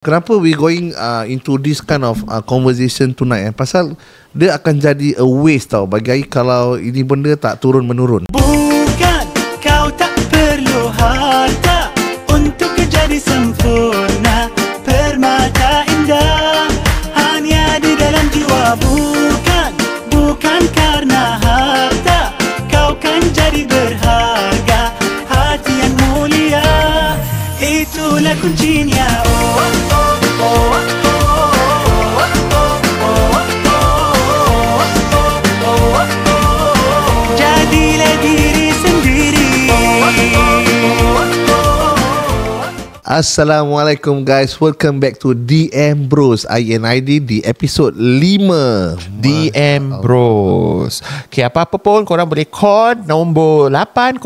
Kenapa we going into this kind of conversation tonight? Pasal dia akan jadi a waste tau bagi kalau ini benda tak turun-menurun. Bukan kau tak perlu harta untuk jadi sempurna. Permata indah hanya di dalam jiwa. Bukan karena harta kau kan jadi berharga. Hati yang mulia itulah kuncinya. Jadilah diri sendiri. Assalamualaikum guys, welcome back to DM Bros INID di episod 5 DM Bros. Okay, apa-apa pun korang boleh call nombor 80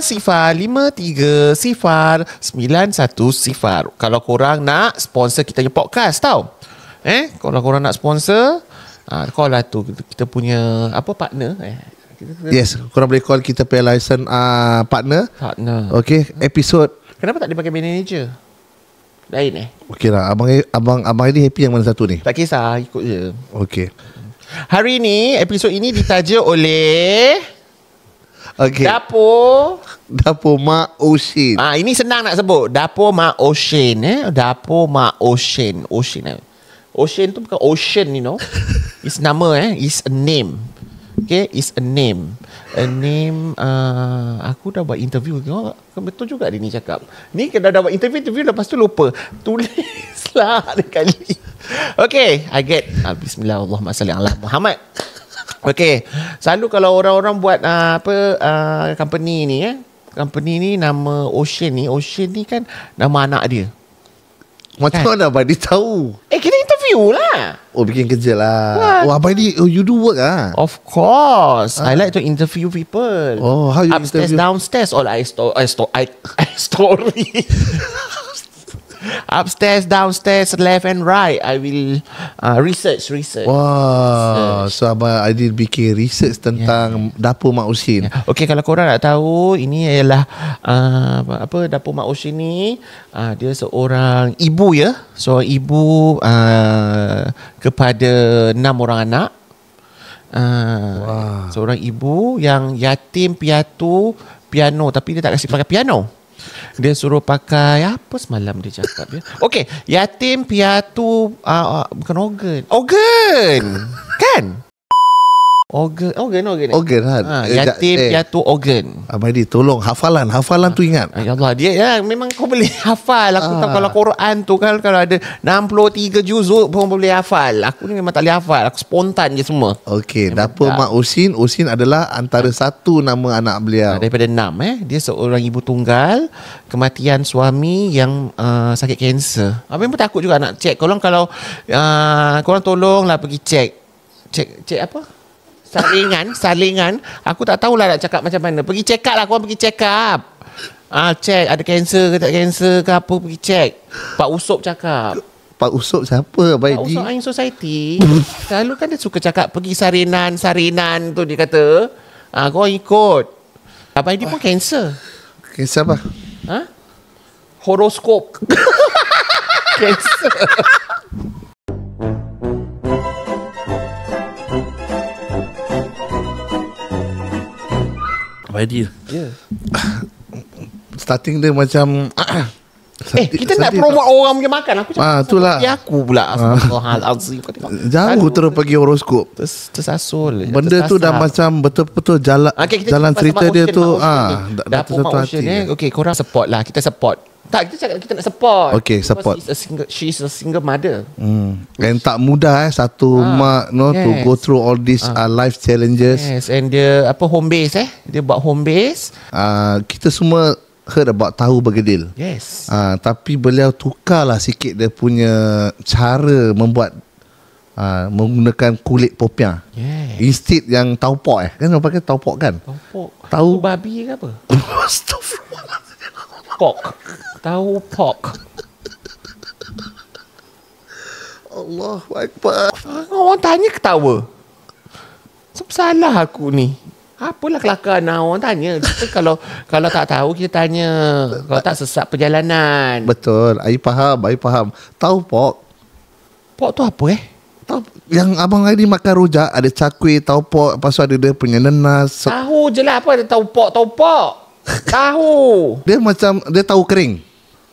sifar 53 sifar 91 sifar. Kalau korang nak sponsor kita punya podcast tau. Kalau korang nak sponsor, call lah tu kita punya apa partner. Yes, korang boleh call kita punya license partner. Okay, episod. Kenapa tak dia pakai manager? Lain Okay lah, abang ini happy yang mana satu ni? Tak kisah, ikut je. Okay. Hari ni, episod ini ditaja oleh Okay. Dapur Mak Ocean. Ini senang nak sebut. Dapur Mak Ocean. Dapur Mak Ocean. Ocean tu bukan ocean, you know. It's nama It's a name. Okay, it's a name. A name. Aku dah buat interview. Betul juga dia ni cakap. Ni dah buat interview lepas tu lupa. Tulislah kali. Okay, I get. Bismillahirrahmanirrahim. Muhammad. Okay, selalu kalau orang-orang buat company ni company ni nama Ocean ni kan nama anak dia. Macam mana abang dia tahu? Kita interview lah. Bikin kerja lah. Abang ni you do work lah. Of course. I like to interview people. How you upstairs, interview? downstairs, all I story. Upstairs, downstairs, left and right. I will research. Wah, so abang Adil bikin research tentang Dapur Mak Ocean. Okay, kalau korang nak tahu, ini ialah Dapur Mak Ocean ni, dia seorang ibu seorang ibu kepada 6 orang anak. Seorang ibu yang yatim piatu piano, tapi dia tak kasi pakai piano. Dia suruh pakai apa semalam dia cakap dia. Okey, yatim piatu bukan organ. Kan? Organ kan? Yatim piatu organ. Abang Adi tolong hafalan tu ingat. Ya Allah, dia memang kau boleh hafal. Aku tahu kalau Quran tu kan kalau ada 63 juzuk pun boleh hafal. Aku ni memang tak boleh hafal. Aku spontan je semua. Okey, Dapur Mak Ocean. Ocean adalah antara satu nama anak beliau. Daripada 6 dia seorang ibu tunggal, kematian suami yang sakit kanser. Abang pun takut juga nak cek. Kalau korang tolonglah pergi cek apa? Salingan. Aku tak tahulah nak cakap macam mana. Pergi check up lah. Korang pergi check up. Check ada kanser ke tak kanser ke apa. Pergi check. Pak Usop cakap. Pak Usop siapa? Pak Usop Ain Society. Selalu kan dia suka cakap pergi sarinan tu dia kata. Korang ikut. Abang dia pun kanser. Kanser apa? Horoskop. Kanser. Idea. Starting dia macam kita nak promote orang punya makan. Aku cakap itulah. Aku pula. Astagfirullahalazim. Jauh terus pergi horoskop. Tersasul. Benda tu dah macam betul-betul jalan cerita dia tu. Dapur Mak Ocean Okay, korang support lah. Kita support. Tak, kita cakap kita nak support. Okay, support. She's a single mother. And tak mudah satu mak to go through all these life challenges. Yes, and dia home base Dia buat home base. Kita semua heard about tahu bergedil. Yes. Tapi beliau tukarlah sikit dia punya cara membuat menggunakan kulit popiah. Yes. Instead yang tahu pok kan orang pakai tahu pok kan? Tahu babi ke apa? Astagfirullah. Tahu pork. Allahu Akbar. Orang tanya ketawa. Salah aku ni. Apalah kelakar orang tanya. Kita kalau tak tahu kita tanya. Kalau tak sesat perjalanan. Betul. Ai faham. Tahu pok. Pok tu apa Tahu yang abang Aidi makan rujak, ada cakwe, tahu pok, lepas tu ada dia punya nenas. Tahu je lah apa dia tahu pok. Tahu. Dia macam dia tahu kering.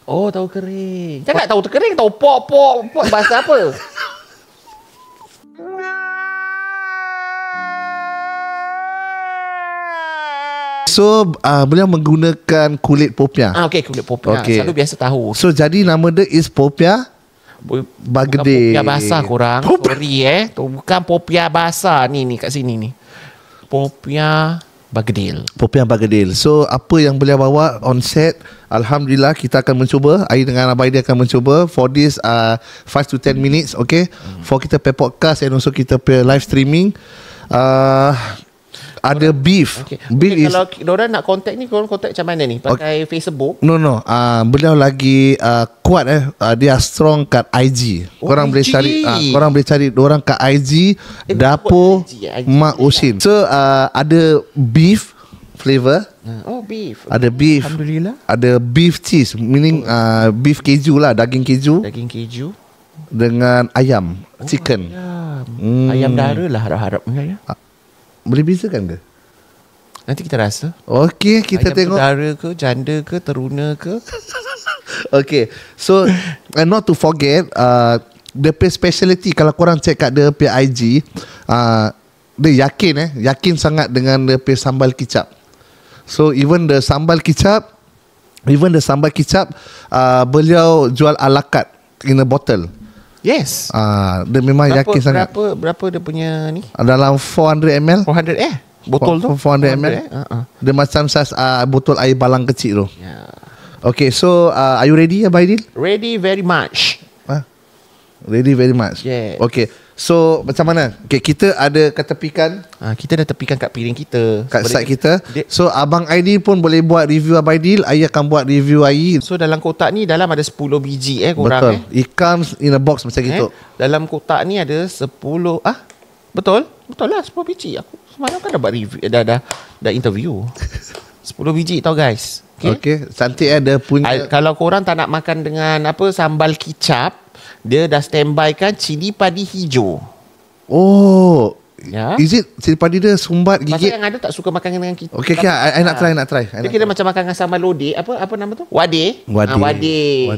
Oh, tahu kering. Jangan tahu kering, tahu pok. Pok bahasa apa? So beliau menggunakan kulit popiah. Okey, kulit popiah. Okey. Selalu biasa tahu. So jadi nama dia is popiah bagedil. Popiah basah korang. Sorry tu bukan popiah basah ni kat sini ni. Popiah bagedil. Popiah bagedil. So apa yang beliau bawa on set, alhamdulillah kita akan mencuba. Ai dengan Abang Aidi akan mencuba for this 5 to 10 minutes, okay? For kita pay podcast and also kita pay live streaming. Ada beef. Beef is, kalau diorang nak contact ni, korang contact macam mana ni? Pakai Facebook? No. Beliau lagi kuat dia strong kat IG. Korang boleh cari diorang kat IG Dapur Mak Osin. So ada beef flavor. Beef. Ada beef. Alhamdulillah. Ada beef cheese, meaning beef keju lah, daging keju dengan ayam, chicken. Ayam dara lah harap-harap ya. Boleh bezakan ke? Nanti kita rasa. Okey, kita ayam tengok. Ayam dara ke, janda ke, teruna ke. Okay. So and not to forget the speciality, kalau korang check kat dia IG, dia yakin sangat dengan dia sambal kicap. So even the sambal kicap beliau jual ala carte in a bottle. Yes. Dia memang yakin sangat. Berapa dia punya ni? Dalam 400 ml. 400 botol tu 400 ml. Dia macam saiz botol air balang kecil tu. Yeah. Okay, so are you ready, Abang Aidil? Ready very much. Ready very much. Yeah. Okay, so macam mana? Okay, kita ada ketepikan. Kita dah tepikan kat piring kita, kat side kita. So Abang Aidil pun boleh buat review Abang Aidil. Ai akan buat review ai. So dalam kotak ni dalam ada 10 biji korang. Betul. It comes in a box macam gitu. Dalam kotak ni ada 10. Betul lah 10 biji. Aku semalam kan dah buat review, dah interview. 10 biji tau guys. Okay, cantik ada punya. Kalau korang tak nak makan dengan sambal kicap, dia dah standby kan cili padi hijau. Oh, ya. Is it cili padi dia sumbat gigit? Pasal yang ada tak suka makan dengan kita. Okay, I nak try. Dia kira macam makan dengan sambal lodeh. Apa nama tu? Wadeh. Wadeh.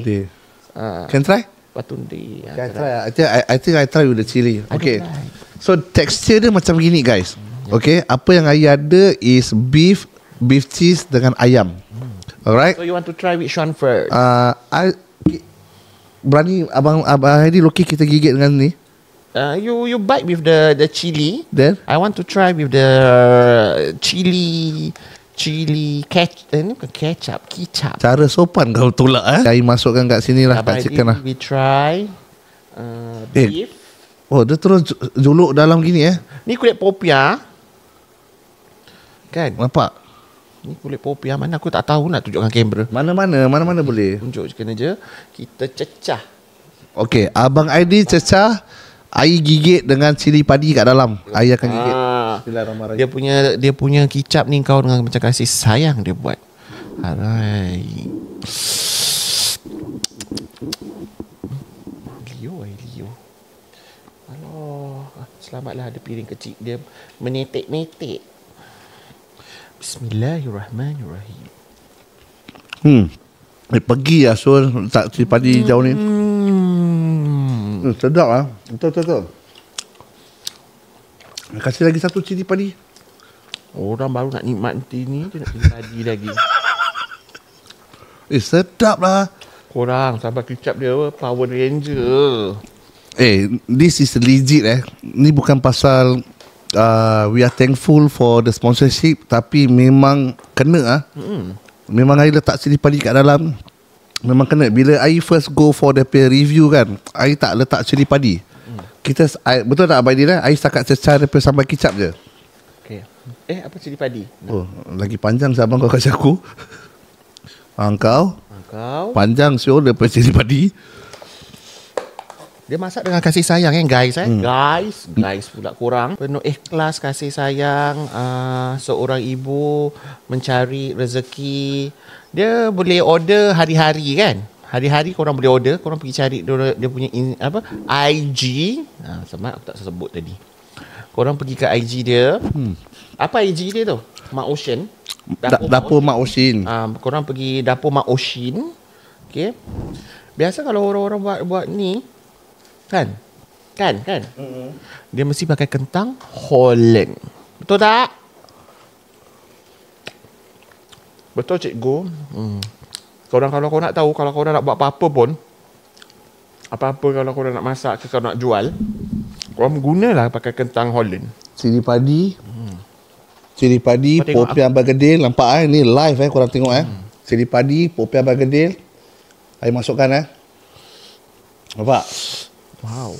Can try? Patundi. Can try. I think I try with the chili. Okay. So texture dia macam gini guys. Okay, apa yang I ada is beef cheese dengan ayam. Alright. So you want to try which one first? I berani Abang Aidil okay kita gigit dengan ni. You bite with the chili. Then I want to try with the chili kicap. Cara sopan kau tolak Saya masukkan kat sini lah, kat chicken lah. We try beef. Oh, dia terus juluk dalam gini Ni kulit popiah. Kan? Nampak? Ni kulit popiah. Mana aku tak tahu nak tunjukkan kamera. Mana boleh. Tunjuk je kena je. Kita cecah. Okay, Abang Aidil cecah. Air gigit dengan cili padi kat dalam. Air akan gigit. Bismillahirrahmanirrahim. Dia punya kicap ni kau dengan macam kasih sayang dia buat. Alright. Leo. Selamatlah ada piring kecil. Dia menetek-netek. Bismillahirrahmanirrahim. Pergi lah Sul. Tak cili padi jauh ni. Sedap lah. Betul. Kasih lagi satu cili padi. Orang baru nak nikmati ni, dia nak cili padi lagi. Sedap lah. Korang sabar kicap dia Power Ranger. This is legit Ni bukan pasal we are thankful for the sponsorship, tapi memang kena memang I letak cili padi kat dalam. Memang kena. Bila I first go for the peer review kan, I tak letak cili padi. Betul tak Abang Aidil I setakat cecah daripada sambal kicap je. Okay. Apa cili padi? Oh, lagi panjang sabang kau kasih aku. Kau panjang siul daripada cili padi. Dia masak dengan kasih sayang guys. Guys pula kurang. Penuh ikhlas kasih sayang. Seorang ibu mencari rezeki. Dia boleh order hari-hari kan. Hari-hari korang boleh order. Korang pergi cari dia punya IG. Sama aku tak sebut tadi. Korang pergi ke IG dia. Apa IG dia tu? Mak Ocean. Dapur Mak Ocean. Korang pergi Dapur Mak Ocean. Okay. Biasa kalau orang-orang buat ni Kan? Dia mesti pakai kentang Holland. Betul tak? Betul cikgu. Kalau kau nak tahu, kalau kau nak buat apa-apa pun, apa-apa kalau kau nak masak ke kau nak jual, kau gunalah pakai kentang Holland. Cili padi, popiah bergedil. Nampak ni live korang tengok Cili padi, popiah bergedil. Air masukkan Nampak? Wow.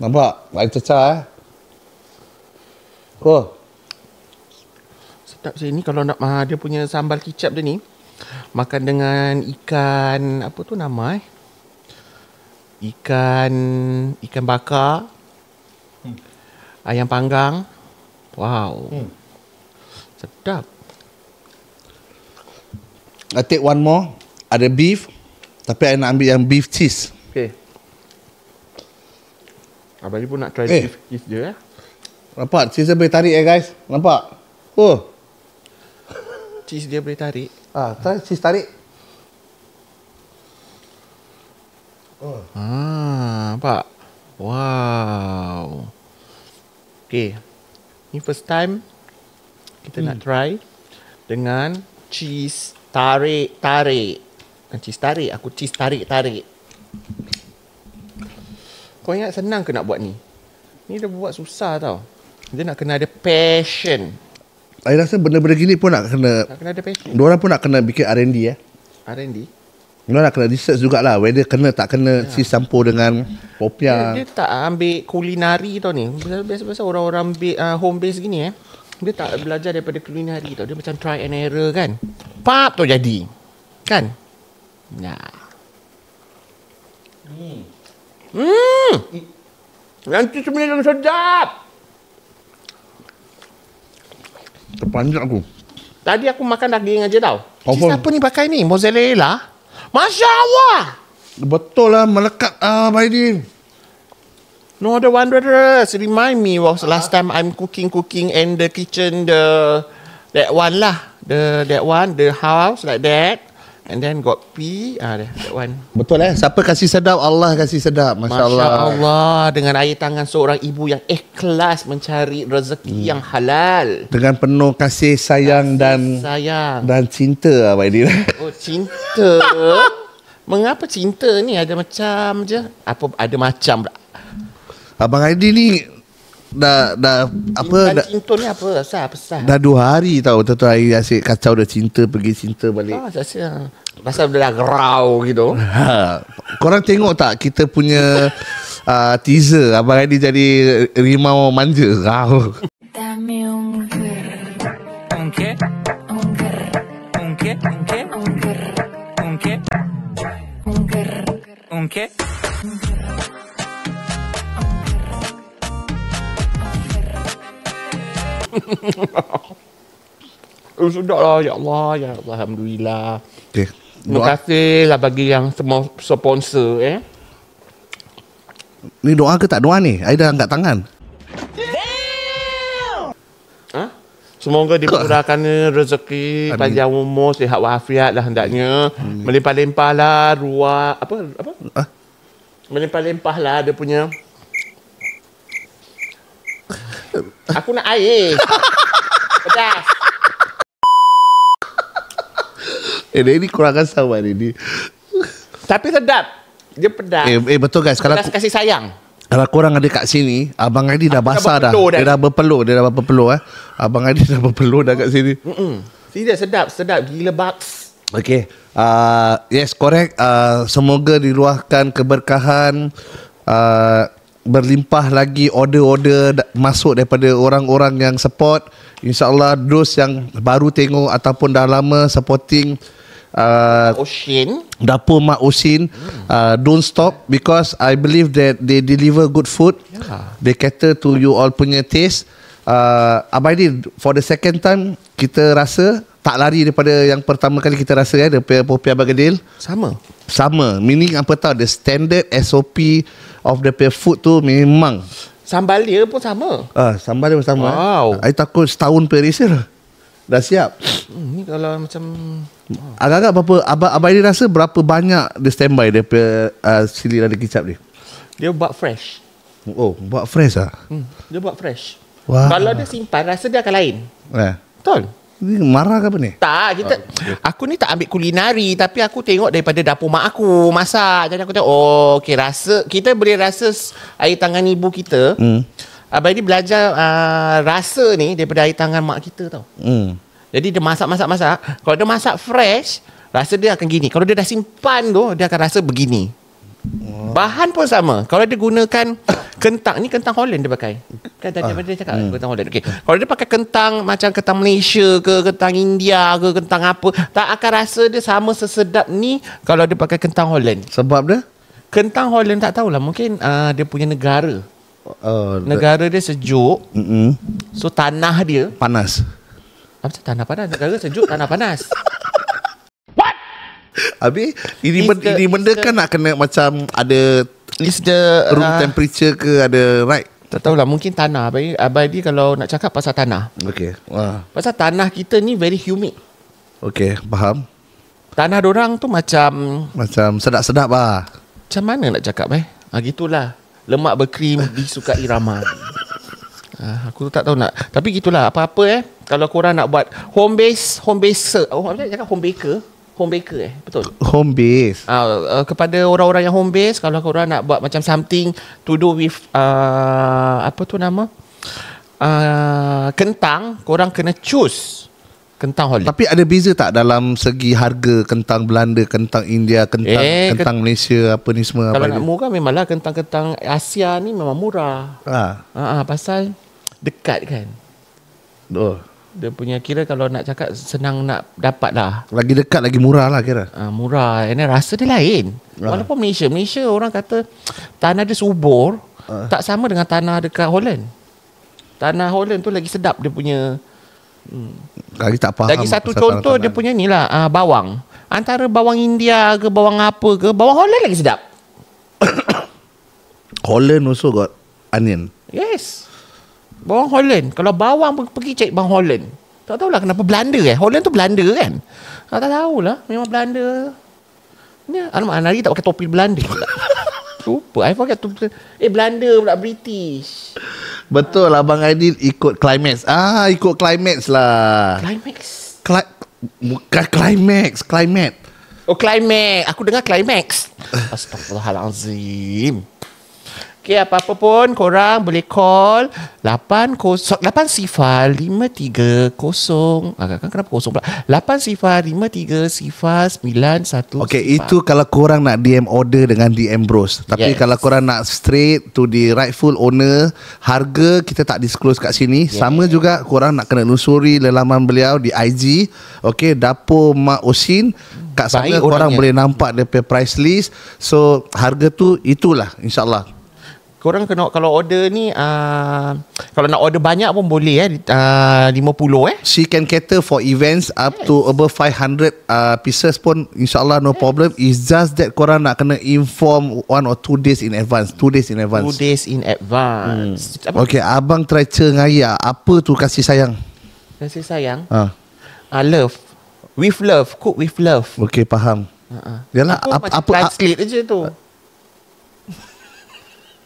Nampak? Air cecah Sedap sini kalau nak dia punya sambal kicap dia ni. Makan dengan ikan, apa tu nama Ikan bakar. Ayam panggang. Wow. Sedap. I take one more. Ada beef. Tapi I nak ambil yang beef cheese. Okay. Abang ni pun nak try beef cheese dia. Nampak? Cheese dia boleh tarik guys. Nampak? Cheese dia boleh tarik. Try cheese tarik. Nampak? Wow. Okay. Ni first time kita nak try dengan cheese tarik. Cheese tarik. Aku cheese tarik. Kau ingat senang ke nak buat ni? Ni dah buat susah tau. Dia nak kena ada passion. I rasa benda-benda gini pun nak kena ada passion. Diorang pun nak kena bikin R&D R&D? Diorang nak kena research jugalah whether kena tak kena cheese campur dengan popiah. Dia tak ambil kulinari tau ni. Biasa-biasa orang-orang home base gini dia tak belajar daripada kulinari tau. Dia macam try and error kan. Pap tu jadi. Kan? Nah. Nanti sebenarnya sedap. Terpanjat aku. Tadi aku makan daging aja tau. Confirm. Siapa ni pakai ni? Mozzarella? Masya Allah. Betul lah melekat Baidin. No other wonders. Remind me was last time I'm cooking and the kitchen that one lah. The house like that. And then got pea. That one. Betul siapa kasih sedap, Allah kasih sedap. Masya Allah. Dengan air tangan seorang ibu yang ikhlas mencari rezeki yang halal. Dengan penuh kasih sayang dan cinta Baidin. Oh, cinta. Mengapa cinta ni ada macam je? Ada macam tak? Abang Aidil ni dah cinta ni apa asal? Dah 2 hari tau betul-betul air asyik kacau dah cinta pergi cinta balik. Rasa dah gerau gitu. Korang tengok tak kita punya teaser Abang Aidil jadi rimau manja. Dame ungker. Ungke? Ungker. Ungke? Ungke? Ungker. Ungke? Ungker. Ungke? Sudah lah. Ya Allah. Alhamdulillah. Okay. Terima kasih lah bagi yang semua sponsor Ni doa ke tak doa ni? Air dah angkat tangan. Semoga dimurahkan rezeki, panjang umur, sihat walafiat lah hendaknya. Melimpah-limpah lah ruah apa? Melimpah-limpah lah dia punya. Aku nak air. Pedas. Ini kurang asam ni. Tapi sedap. Dia pedas. Betul guys. Pedas kasih sayang. Kalau korang ada kat sini, Abang Aidil dah basah dah. Dia dah berpeluh. Abang Aidil dah berpeluh dah kat sini. Sedap gila bucks. Okay. Yes, correct. Semoga diluahkan keberkahan. Berlimpah lagi order-order masuk daripada orang-orang yang support. InsyaAllah those yang baru tengok ataupun dah lama supporting, Ocean. Dapur Mak Osin, don't stop because I believe that they deliver good food. They cater to you all punya taste. Abang Aidil, for the second time kita rasa tak lari daripada yang pertama kali kita rasa daripada Popi Abang Aidil. Sama. Meaning apa tahu, the standard SOP of the food tu memang Sambal dia pun sama. sambal dia pun sama. Wow. I takut setahun perisir dah siap. Ni kalau macam Agak-agak berapa Abang Aidil rasa berapa banyak dia standby daripada sili lada kicap ni? dia buat fresh. Oh, buat fresh ah. Dia buat fresh. Wah. Kalau dia simpan, rasa dia akan lain. Betul. Ni marah ke apa ni? Tak, aku ni tak ambil kulinari, tapi aku tengok daripada dapur mak aku masak. Jadi aku tengok, okey, rasa kita boleh rasa air tangan ibu kita. Abang ni belajar rasa ni daripada air tangan mak kita tau. Jadi dia masak. Kalau dia masak fresh, rasa dia akan gini. Kalau dia dah simpan tu, dia akan rasa begini. Bahan pun sama. Kalau dia gunakan kentang, ni kentang Holland dia pakai. Kan tadi dia cakap kentang Holland. Okey. Kalau dia pakai kentang macam kentang Malaysia ke, kentang India ke, kentang apa, tak akan rasa dia sama sesedap ni kalau dia pakai kentang Holland. Sebab dia? Kentang Holland tak tahulah, mungkin dia punya negara. Negara dia sejuk. So tanah dia Panas. apa tanah panas? Negara sejuk, tanah panas. Habis ini benda kan nak kena macam ada Is the room temperature ke, ada right? tak tahulah, mungkin tanah. Abang Adi kalau nak cakap pasal tanah. Okey. Wah. Pasal tanah kita ni very humid. Okey, faham. Tanah dorang tu macam Sedap-sedap lah. macam mana nak cakap gitulah. Lemak berkrim disukai ramai. Aku tak tahu nak. Tapi gitulah, apa-apa kalau korang nak buat home base, apa cakap home baker betul. Home base. Kepada orang-orang yang home base, kalau korang nak buat macam something to do with apa tu nama? Kentang, korang kena choose kentang Holland. Tapi ada beza tak dalam segi harga kentang Belanda, kentang India, kentang Malaysia apa ni semua? Kalau nak murah memanglah kentang-kentang Asia ni memang murah. Pasal dekat kan. Dia punya kira kalau nak cakap senang nak dapat lah. Lagi dekat lagi murah lah kira. Murah. And rasa dia lain. Walaupun Malaysia orang kata tanah dia subur, tak sama dengan tanah dekat Holland. Tanah Holland tu lagi sedap dia punya. Lagi tak faham. Lagi satu contoh dia punya ni lah, bawang. Antara bawang India ke bawang apa ke, bawang Holland lagi sedap. Holland also got onion. Yes. Bawang Holland. Kalau bawang pergi cek bawang Holland. Tak tahulah kenapa Belanda Holland tu Belanda kan. Tak tahulah. Memang Belanda. Ni alamak, Anari tak pakai topi Belanda pula. Lupa. I forget to Belanda pula, British. Betul Abang Aidil ikut climax. Ikut climax lah. Climax. Bukan climax. Climate. Oh, climax. Aku dengar climax. Astaghfirullahalazim. Okay, apa-apa pun korang boleh call 80530. Kenapa kosong pula? 80530 Okay, itu kalau korang nak DM order dengan DM Bros. Tapi kalau korang nak straight to the rightful owner, harga kita tak disclose kat sini. Sama juga korang nak kena lusuri laman beliau di IG. Okay, Dapur Mak Osin. Kat sana korang boleh nampak dia price list. So harga tu itulah, insyaAllah. Korang kena, kalau order ni kalau nak order banyak pun boleh 50 She can cater for events up to above 500 pieces pun, insyaAllah no problem. It's just that korang nak kena inform 1 or 2 days in advance. 2 days in advance. 2 days in advance. Okay, abang try cengaya. Apa tu kasih sayang? Kasih sayang? Love. With love. Cook with love. Okay, faham. Yalah, apa translate je tu.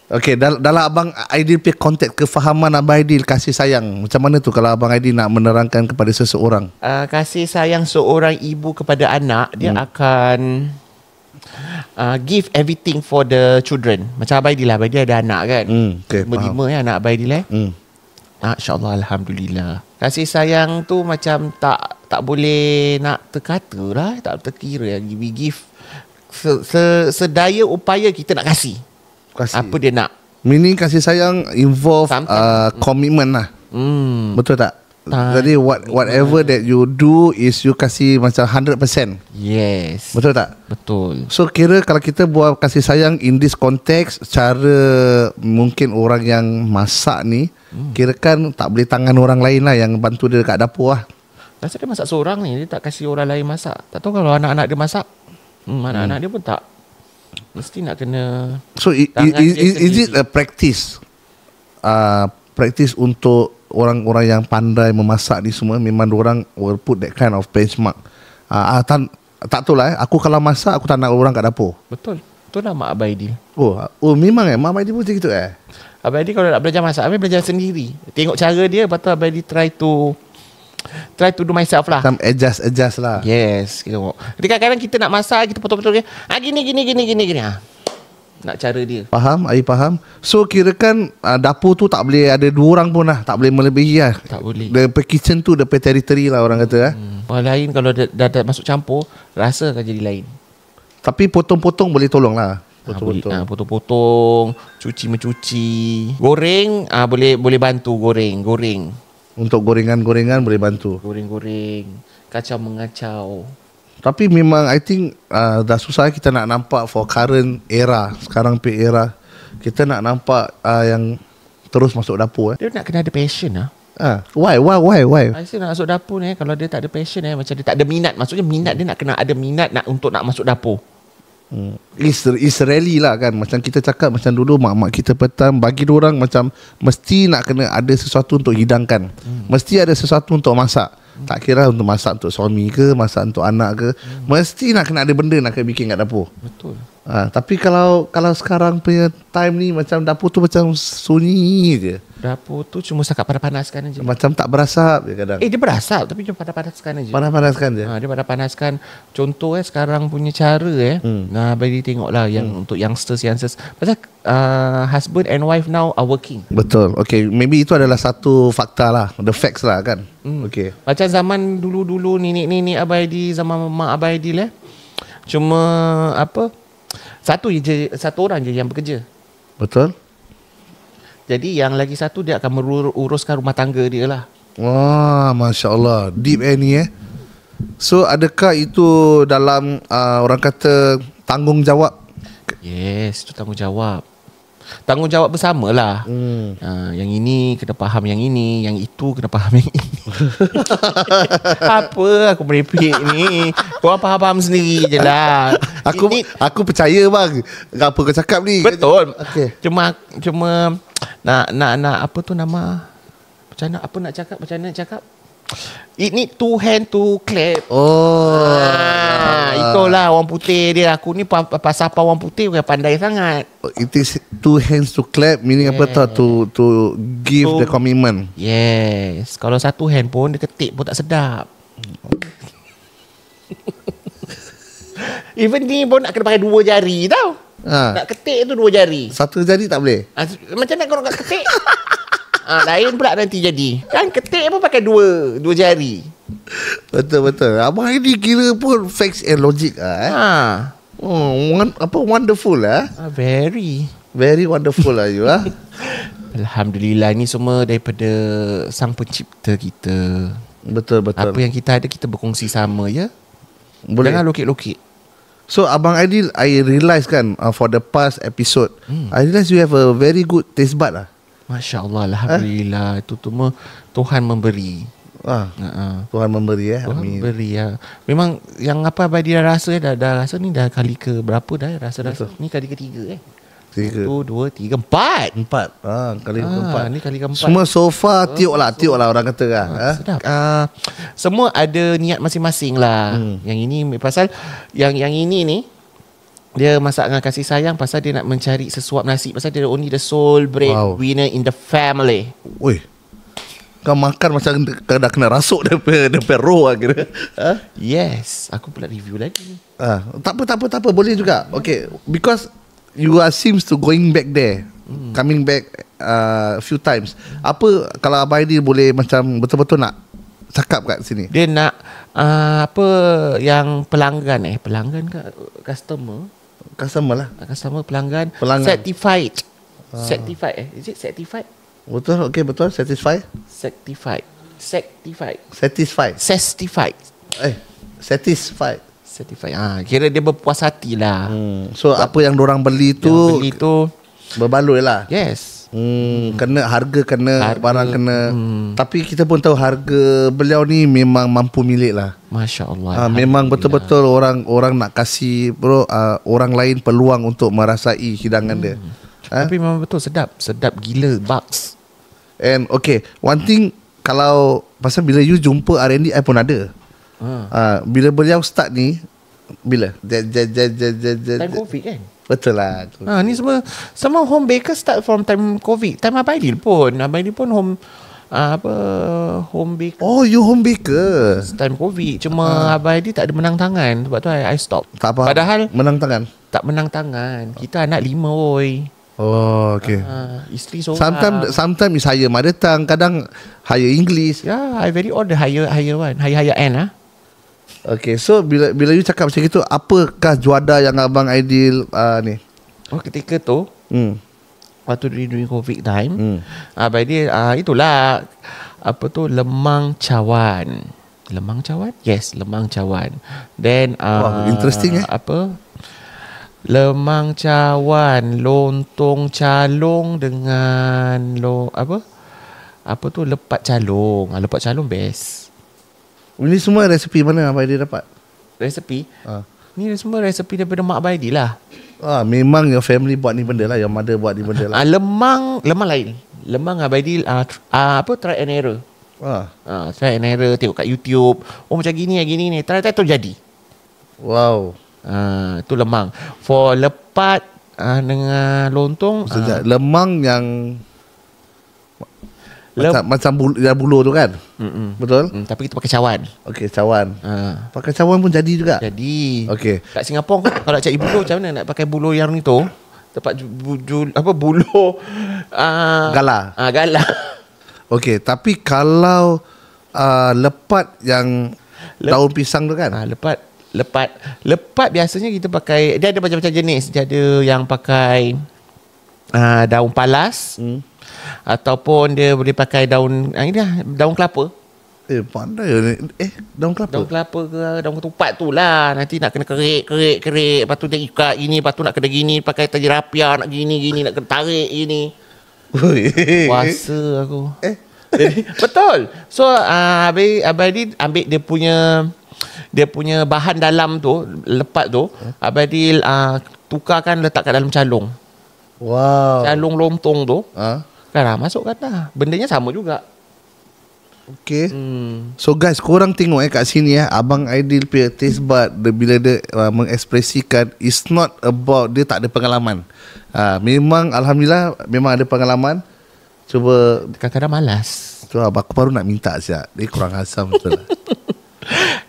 Okay, dalam Abang Aidil punya konteks kefahaman Abang Aidil kasih sayang, macam mana tu kalau Abang Aidil nak menerangkan kepada seseorang? Kasih sayang seorang ibu kepada anak, dia akan give everything for the children. Macam Abang Aidil lah, Abang Aidil ada anak kan. Okay, Berlima anak Abang Aidil InsyaAllah, Alhamdulillah. Kasih sayang tu macam tak boleh nak terkata lah, tak terkira. We give sedaya upaya kita nak kasih. Apa dia nak. Meaning kasih sayang involve commitment lah. Betul tak? Jadi whatever that you do is you kasih macam 100%. Yes. Betul tak? Betul. So kira kalau kita buat kasih sayang in this context, cara mungkin orang yang masak ni kira kan tak boleh tangan orang lain lah yang bantu dia dekat dapur lah. Rasa dia masak seorang ni, dia tak kasih orang lain masak. Tak tahu kalau anak-anak dia masak, anak-anak dia pun tak. Mesti nak kena. So is it a practice? Practice untuk orang-orang yang pandai memasak ni semua, memang orang will put that kind of benchmark. Tak tahu lah. Aku kalau masak, aku tak nak orang kat dapur. Betul. Betul lah Mak Abaidi. Oh memang Mak Abaidi pun macam gitu Abaidi kalau nak belajar masak, Abaidi belajar sendiri. Tengok cara dia, lepas tu Abaidi try to do myself lah. Some adjust lah. Yes, kita tengok. Jadi kadang-kadang kita nak masak, kita potong-potong gini. Nak cara dia. Faham? Air faham. So kirakan dapur tu tak boleh ada dua orang pun lah. Tak boleh melebihi lah. Tak boleh. The kitchen tu the territory lah orang kata Orang lain kalau dah masuk campur, rasa akan jadi lain. Tapi potong-potong boleh tolong lah. Potong-potong, cuci-mencuci. Goreng, boleh bantu goreng. Untuk gorengan-gorengan boleh bantu. Goreng-goreng, kacau-mengacau. Tapi memang I think dah susah kita nak nampak for current era. Sekarang era kita nak nampak yang terus masuk dapur Dia nak kena ada passion lah. Why? Saya rasa nak masuk dapur ni, kalau dia tak ada passion macam dia tak ada minat. Maksudnya minat dia nak kena ada minat untuk nak masuk dapur. It's rarely lah kan. Macam kita cakap macam dulu mak-mak kita petang, bagi diorang macam mesti nak kena ada sesuatu untuk hidangkan. Mesti ada sesuatu untuk masak. Tak kira untuk masak untuk suami ke, masak untuk anak ke, mesti nak kena ada benda nak kena bikin kat dapur. Betul. Tapi kalau sekarang punya time ni macam dapur tu macam sunyi je. Dapur tu cuma setakat panas-panaskan je. Macam tak berasap je kadang. Dia berasap tapi cuma panas-panaskan je. Panas-panaskan je. Dia panas-panaskan. Contoh sekarang punya cara Nah, bagi tengoklah yang untuk youngsters. Pasal husband and wife now are working. Betul. Okay, maybe itu adalah satu fakta lah, the facts lah kan. Okay. Macam zaman dulu-dulu nenek Abaidi, zaman mak Abaidi lah. Cuma satu orang je yang bekerja. Betul. Jadi yang lagi satu dia akan uruskan rumah tangga dia lah. Wah, Masya Allah. Deep ni So adakah itu dalam orang kata tanggungjawab? Yes, itu tanggungjawab. Tanggungjawab bersama lah. Yang ini kena faham yang ini, yang itu kena faham yang ini. Apa aku merepek ni? Korang faham sendiri je lah. Aku percaya bang apa kau cakap ni. Betul. Okay. Cuma nak apa tu nama? Macam mana nak cakap? It need two hand to clap. Itulah orang putih dia. Aku ni pasal apa orang putih bukan pandai sangat. It is two hands to clap, meaning apa tau? To give the commitment. Yes. Kalau satu hand pun dia ketik pun tak sedap. Even ni pun nak kena pakai dua jari tau. Nak ketik tu dua jari. Satu jari tak boleh. Macam mana korang nak ketik? Lain pula nanti jadi. Kan ketik pun pakai dua jari. Betul. Abang ini kira pun facts and logic wonderful very wonderful lah you Alhamdulillah, ni semua daripada Sang Pencipta kita. Betul. Apa yang kita ada kita berkongsi sama ya. Boleh. Jangan lokek-lokek. So Abang Aidil, I realise kan for the past episode I realise you have a very good taste bud lah. Masya Allah, Alhamdulillah. Itu semua Tuhan memberi. Tuhan memberi Tuhan Amin. memberi Memang yang apa Abadi dah rasa dah rasa ni dah kali ke berapa dah rasa ni kali ketiga 1, 2, 3, 4. Kali keempat. Ni kali keempat. Semua so far tiuk lah orang kata kan. Sedap. Semua ada niat masing-masing lah. Yang ini pasal yang ini ni dia masak dengan kasih sayang pasal dia nak mencari sesuap nasi. Pasal dia only the sole breadwinner in the family. Oi. Kau makan macam dah kena rasuk daripada roh lah kira. Yes. Aku pula review lagi. Tak apa. Boleh juga. Okay. Because you seems to going back there. Coming back few times. Apa kalau Abang Aidil boleh macam betul-betul nak cakap kat sini? Dia nak apa yang pelanggan ke customer lah. Customer pelanggan. Certified. Is it certified? Betul. Okay, betul. Certified. Certified. Satisfied. Certified. Satisfied. Certified. Kira dia berpuas hati lah. So apa yang dorang beli tu Yang beli tu, berbaloi lah. yes. Kena harga, kena Harga, barang kena. Tapi kita pun tahu harga beliau ni memang mampu milik lah. Masya Allah. Memang betul-betul orang nak kasih orang lain peluang untuk merasai hidangan dia. Tapi memang betul sedap. Sedap gila Bucks. And okay, one thing, kalau pasal bila you jumpa R&D, I pun ada. Bila beliau start ni, bila? Time COVID kan? Betul lah. Ni semua home baker start from time COVID. Time Abang Aidil pun. Abang Aidil pun home baker. Oh, you home baker. Time COVID. Cuma Abang Aidil tak ada menang tangan. Sebab tu I stop. Tak apa. Padahal menang tangan. tak menang tangan. Kita anak 5 oi. Oh, okay. Isteri seorang. Sometimes is higher mother tongue, kadang higher English. I very order higher one. Higher end . Okay, so bila you cakap macam itu, apakah juada yang Abang Aidil ni? Ketika tu, waktu during COVID time, Abang Aidil itulah lemang cawan. Lemang cawan? Yes, lemang cawan. Then interesting lemang cawan, lontong calong dengan lepat calong. Lepat calong best. Ini semua resepi mana Abang Aidil dapat? Resepi? Ni semua resepi daripada mak Abang Aidil lah. Memang your family buat ni benda lah, your mother buat ni benda lah. Lemang lain. Lemang Abang Aidil try and error. Try and error, tengok kat YouTube. Macam gini ni. Try tu jadi. Wow. Tu lemang. For lepat dengan lontong, lemang yang macam bulu tu kan? Betul? Tapi kita pakai cawan. Okey, cawan. Pakai cawan pun jadi juga. Jadi. Okey. Kat Singapura kalau nak cari bulu, macam mana nak pakai bulu yang ni tu? Dapat bulu gala. Gala. Okey, tapi kalau lepat yang daun pisang tu kan? Lepat biasanya kita pakai, dia ada macam-macam jenis. Dia ada yang pakai daun palas, ataupun dia boleh pakai daun daun kelapa. Pandai ni. Daun kelapa. Daun kelapa ke daun ketupat tu lah. Nanti nak kena kerik. Lepas tu dia ikat gini, lepas tu nak kena gini, pakai tali rapia, nak gini, nak kena tarik gini. Puasa aku. Betul. So Abang Aidil ambil dia punya bahan dalam tu, lepat tu, Abang Aidil tukarkan, letak kat dalam calong. Wow. Calong lontong tu. Kan masukkan dah. Bendanya sama juga. Okay. So guys, korang tengok kat sini Abang Aidil punya taste bud bila dia mengekspresikan, it's not about dia tak ada pengalaman. Memang Alhamdulillah memang ada pengalaman. Cuba kadang-kadang malas. Tu aku baru nak minta siap. Dia kurang asam betul lah.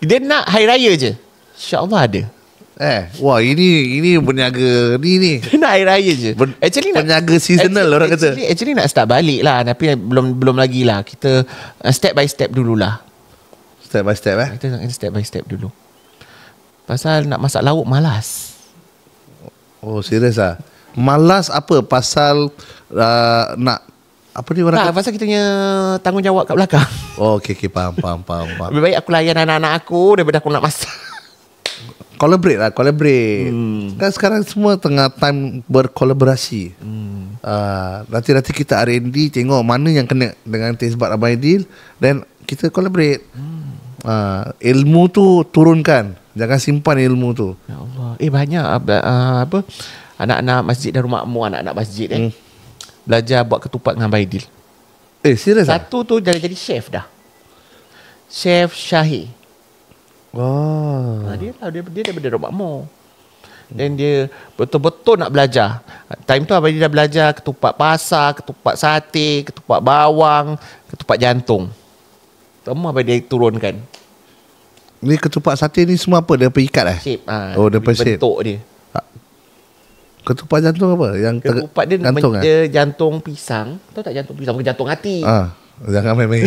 Dia nak hari raya je. InsyaAllah ada. Wah ini berniaga ni. Dia nak hari raya je. Actually berniaga seasonal orang kata. Actually nak start balik lah. Tapi belum lagi lah. Kita step by step dululah. Step by step Kita nak step by step dulu. Pasal nak masak lauk malas. Oh serius lah. Malas apa? Pasal nak apa ni orang pasal kita punya tanggungjawab kat belakang. Oh okay, faham. Lebih baik aku layan anak-anak aku daripada aku nak masak. Collaborate. Kan sekarang semua tengah time berkolaborasi. Nanti kita R&D tengok mana yang kena dengan taste bud Abang Aidil, dan kita collaborate. Ilmu tu turunkan, jangan simpan ilmu tu. Ya Allah. Banyak anak-anak masjid dan rumah makmur, anak-anak masjid belajar buat ketupat dengan Abang Aidil. Serius Satu tu dah jadi chef dah. Chef Syahir. Wow. Dia daripada rumah makmur. Dan dia betul-betul nak belajar. Time tu Abang Aidil dah belajar ketupat pasar, ketupat sate, ketupat bawang, ketupat jantung. Semua Abang Aidil turunkan. Ni ketupat sate ni semua apa? Dia ikat Shape. Dia shape. Bentuk dia. Ketupat jantung apa? Yang ketupat dia jantung dia jantung pisang. Tahu tak jantung pisang? Bukan jantung hati. Jangan main-main.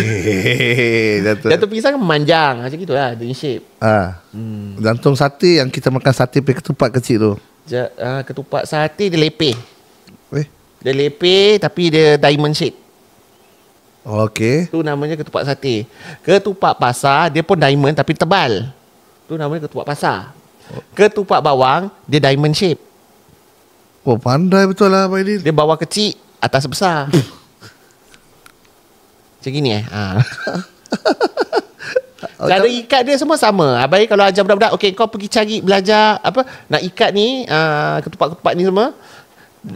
Jantung pisang manjang macam gitulah dia shape. Jantung sate yang kita makan sate pakai ketupat kecil tu. Ketupat sate dia lepeh. Dia lepeh tapi dia diamond shape. Okay. Tu namanya ketupat sate. Ketupat pasar dia pun diamond tapi tebal. Tu namanya ketupat pasar. Ketupat bawang dia diamond shape. Oh, pandai betul lah Abang Aidil. Dia bawah kecil, atas besar. Macam gini Cara ikat dia semua sama. Abang kalau ajar budak-budak, okey kau pergi cari belajar apa nak ikat ni, ketupat-ketupat ni semua.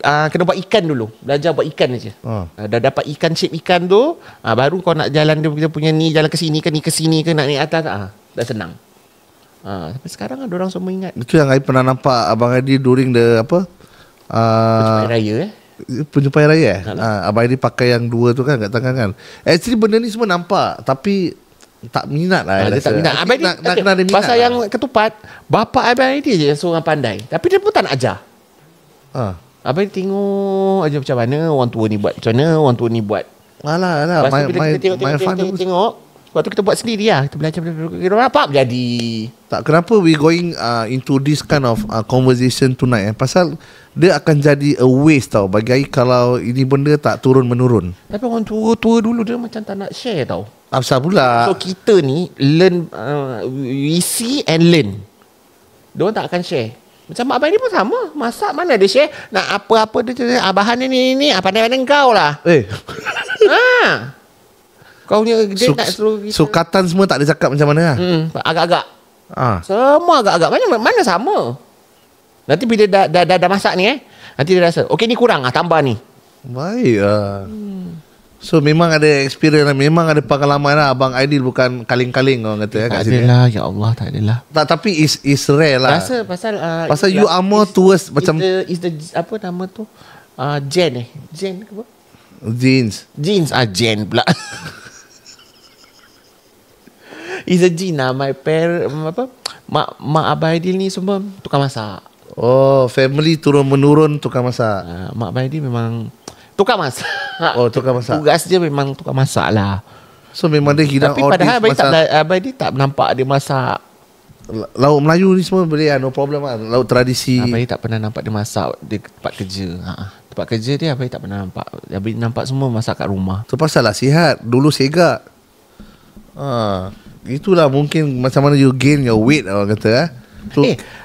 Kena buat ikan dulu. Belajar buat ikan aja. Dah dapat ikan shape ikan tu, baru kau nak jalan dia punya ni, jalan ke sini ke ni ke sini ke nak naik atas, dah senang. Tapi sekarang ada orang semua ingat. Itu yang I pernah nampak Abang Aidil during the apa? Pencapaian raya Pencapaian raya Abang Aidil pakai yang dua tu kan kat tangan kan. Actually benda ni semua nampak, tapi tak minat lah. Dia tak minat. Abang Aidil nak kena ada minat pasal yang ketupat, bapa Abang Aidil je yang seorang pandai. Tapi dia pun tak nak ajar. Abang tengok aja macam mana orang tua ni buat, macam mana orang tua ni buat. Alah Lepas tu bila kita tengok, lepas tu kita buat sendiri lah. Kita belajar kita nampak jadi. Tak, kenapa we going into this kind of conversation tonight pasal dia akan jadi a waste tau bagi I kalau ini benda tak turun-menurun. Tapi orang tua-tua dulu dia macam tak nak share tau. Apasal pula? So kita ni learn, we see and learn. Diorang tak akan share. Macam mak abang ni pun sama. Masak mana dia share. Nak apa-apa dia bahan ni pandai-pandai kau lah. Kau punya dia nak suruh kita. Sukatan semua tak ada cakap macam mana lah. Agak-agak. Semua agak-agak. Mana sama. Nanti bila dah masak ni nanti dia rasa okey ni kurang tambah ni. Baik So memang ada experience, memang ada pengalaman lah. Abang Aidil bukan kaling-kaling orang kata kat sini. Tak adalah, ya Allah tak adalah. Tak, tapi is rare lah. Rasa pasal you are more towards macam is the apa nama tu? Gen Gen ke apa? Jeans. Gen pula. Is a gene lah. My apa? Mak Abang Aidil ni semua tukang masak. Oh, family turun-menurun tukang masak. Mak Abang Aidil memang tukang masak. Oh, tukang masak. Tugas dia memang tukang masak lah. So memang dia hidang. Tapi padahal Abang Aidil tak nampak dia masak. Lauk Melayu ni semua boleh lah, no problem lah. Lauk tradisi. Abang Aidil tak pernah nampak dia masak di tempat kerja. Tempat kerja dia Abang Aidil tak pernah nampak. Abang Aidil nampak semua masak kat rumah. Tu pasal lah sihat. Dulu segak. Itulah mungkin macam mana you gain your weight orang kata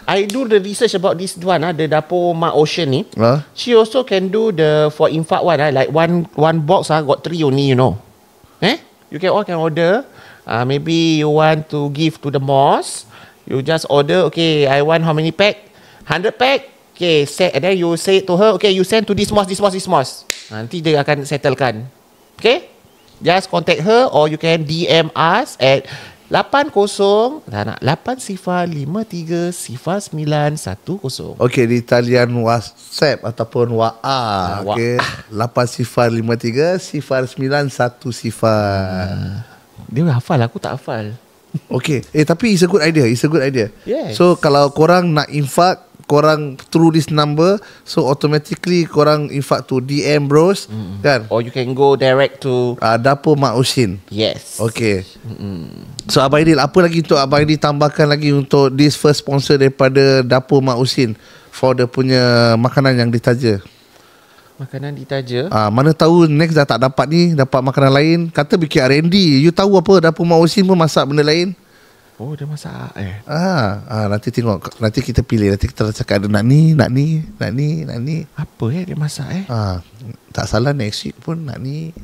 I do the research about this one the dapur Mak Ocean ni. She also can do the for infak one like one box got 3 only, you know. You can order. Maybe you want to give to the mosque. You just order. Okay, I want how many pack? 100 pack. Okay, set, and then you say to her, okay, you send to this mosque. Nanti dia akan settlekan. Okay, just contact her or you can DM us at 80-53-910. Okay, di talian WhatsApp ataupun WA. Okay, 8053-0910. Dia hafal, aku tak hafal. Okay, tapi it's a good idea. Yes. So kalau korang nak infak, korang through this number, so automatically korang infak to DM Bros, kan? Or you can go direct to Dapur Mak Usin. Yes. Okay. So Abang Aidil, apa lagi untuk Abang Aidil tambahkan lagi untuk this first sponsor daripada Dapur Mak Usin for the punya makanan yang ditaja? Makanan ditaja. Mana tahu next dah tak dapat ni, dapat makanan lain. Kata bikin R&D. You tahu apa Dapur Mak Usin pun masak benda lain. Oh, dia masak nanti tengok. Nanti kita pilih. Nanti kita cakap ada nak ni. Apa dia masak tak salah next week pun nak ni.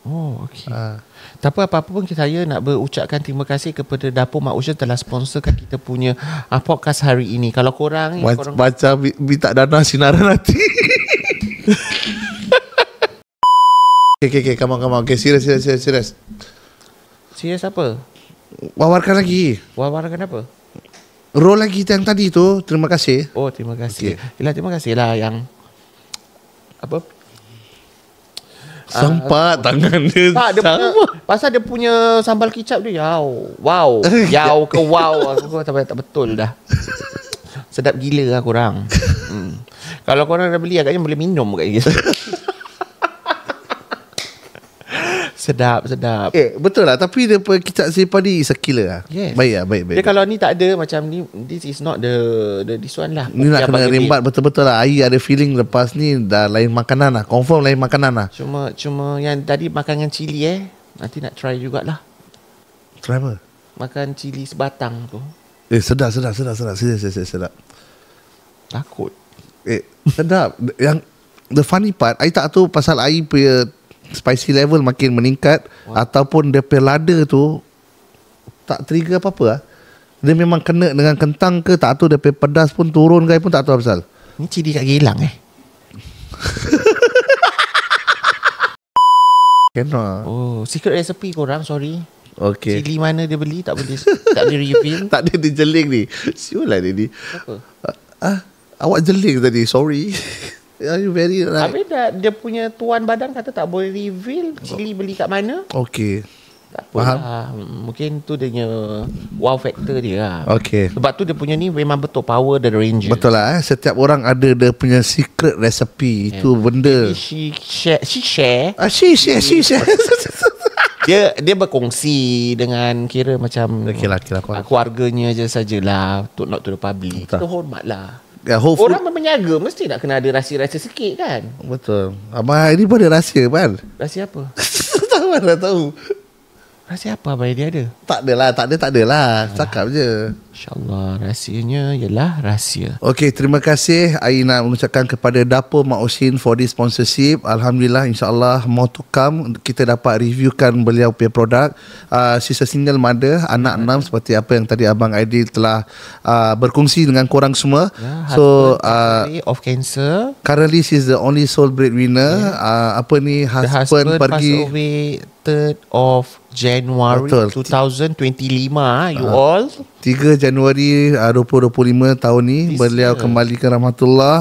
Oh, okey. Tak apa-apa pun saya nak berucapkan terima kasih kepada Dapur Mak Ocean telah sponsorkan kita punya podcast hari ini. Kalau korang baca minta dana sinaran nanti. Okay, come on. Okay, serious. Serius apa? Wawarkan lagi. Wawarkan apa? Roll lagi yang tadi tu. Terima kasih. Oh, terima kasih. Yelah, terima kasih lah yang apa? Sempat tangan dia. Dia punya, pasal dia punya sambal kicap dia wow. Yau ke wow. Aku tak betul dah. Sedap gila lah korang. Kalau korang dah beli agaknya boleh minum kat dia. Sedap. Betul lah. Tapi dia kicap cili padi is a killer lah. Yes. Baik. Dia kalau ni tak ada macam ni, this is not the this one lah. Ni nak Yang kena bagi rimbat betul-betul lah. Air ada feeling lepas ni dah lain makanan lah. Confirm lain makanan lah. Cuma yang tadi makan dengan cili nanti nak try jugalah. Try apa? Makan cili sebatang tu. Sedap. Sedap. Takut. Sedap. Yang the funny part, I tak tahu pasal air punya spicy level makin meningkat ataupun dia punya lada tu tak trigger apa-apa lah. Dia memang kena dengan kentang ke tak tahu, dia punya pedas pun turun ke pun tak tahu pasal. Ni cili kat Geylang Cannot. Oh, secret recipe korang, sorry. Okay. Cili mana dia beli tak boleh reveal. Tak ada dia jeling ni. Siul lah dia ni. Apa? Awak jeling tadi. Sorry. Are you very right? Habis dia punya tuan badan kata tak boleh reveal cili beli kat mana. Okay. Tak apa lah. Mungkin tu dia punya wow factor dia lah. Okay. Sebab tu dia punya ni memang betul Power the Ranger. Betul lah. Setiap orang ada dia punya secret recipe. Itu benda. She share. She share. Dia berkongsi dengan kira macam Okay lah. keluarganya je sajalah, not to the public. Betul. Kita hormat lah. Hopefully. Orang berniaga mesti nak kena ada rahsia-rahsia sikit kan. Betul. Abang ini pun ada rahsia kan? Rahsia apa? Tak tahu. Rahsia apa abang dia ada? Tak adalah. Cakap je. InsyaAllah rahsianya ialah rahsia. Okay, terima kasih. I nak mengucapkan kepada Dapur Mak Osin for this sponsorship. Alhamdulillah, insyaAllah more to come. Kita dapat reviewkan beliau punya produk. She's a single mother, anak 6 seperti apa yang tadi Abang Aidil telah berkongsi dengan korang semua. So of cancer. currently she's the only sole breadwinner. The husband pergi passed away 3rd of January Betul. 2025. You all 3 Januari 2025 tahun ni beliau kembali ke rahmatullah.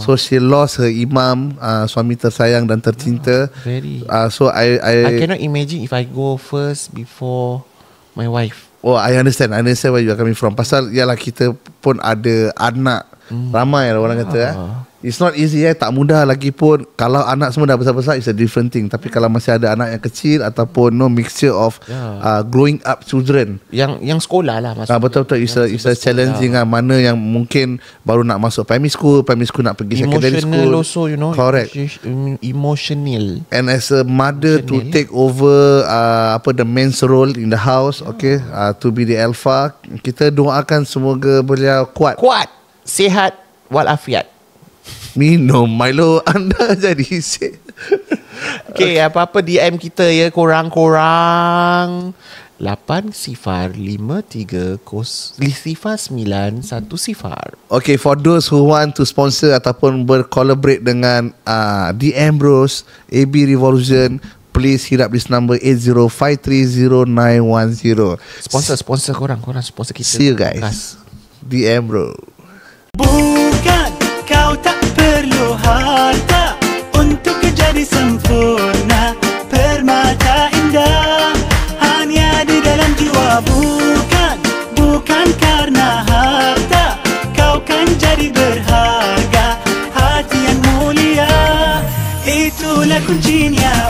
So she lost her imam, suami tersayang dan tercinta. very. So I cannot imagine if I go first before my wife. Oh, I understand where you are coming from. Pasal yalah kita pun ada anak. Ramai lah orang kata It's not easy tak mudah lagi pun. Kalau anak semua dah besar-besar, it's a different thing. Tapi kalau masih ada anak yang kecil ataupun mixture of growing up children, yang sekolah lah maksudnya. betul-betul it's a challenging mana yang mungkin baru nak masuk primary school nak pergi secondary school. Emotional also, you know. Correct. Emotional. And as a mother to take over the men's role in the house, to be the alpha, kita doakan semoga beliau kuat, sihat walafiat. minum Milo anda jadi sihat. Okay, apa-apa DM kita ya korang 80530 0910. Okay, for those who want to sponsor ataupun bercollaborate dengan DM Bros, AB Revolution, please hit up this number 80530910. Sponsor korang sponsor kita. See you guys. DM Bro. Bukan kau tak perlu harta untuk jadi sempurna. Permata indah hanya di dalam jiwa. Bukan karena harta kau kan jadi berharga. Hati yang mulia itulah kuncinya.